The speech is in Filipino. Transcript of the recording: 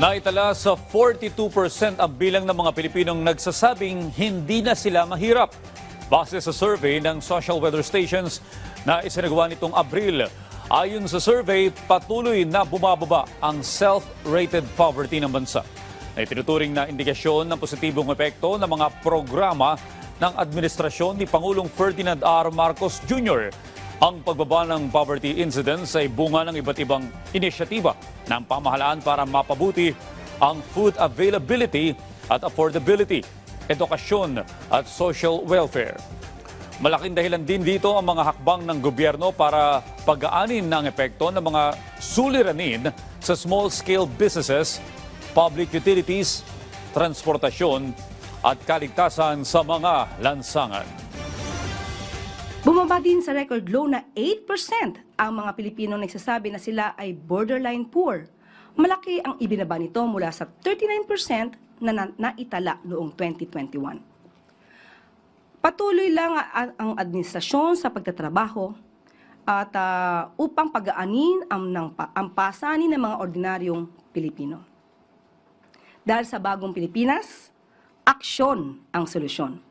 Naitala sa 42% ang bilang ng mga Pilipinong nagsasabing hindi na sila mahirap. Base sa survey ng Social Weather Stations na isinagawa nitong Abril. Ayon sa survey, patuloy na bumababa ang self-rated poverty ng bansa. Na itinuturing na indikasyon ng positibong epekto ng mga programa ng administrasyon ni Pangulong Ferdinand R. Marcos Jr. Ang pagbaba ng poverty incidence ay bunga ng iba't ibang inisyatiba ng pamahalaan para mapabuti ang food availability at affordability, edukasyon at social welfare. Malaking dahilan din dito ang mga hakbang ng gobyerno para pagaanin ng epekto ng mga suliranin sa small-scale businesses, public utilities, transportasyon at kaligtasan sa mga lansangan. Bumaba din sa record low na 8% ang mga Pilipino nagsasabi na sila ay borderline poor. Malaki ang ibinaba nito mula sa 39% na naitala noong 2021. Patuloy lang ang administrasyon sa pagtatrabaho at upang pagaanin ang pasanin ng mga ordinaryong Pilipino. Dahil sa bagong Pilipinas, aksyon ang solusyon.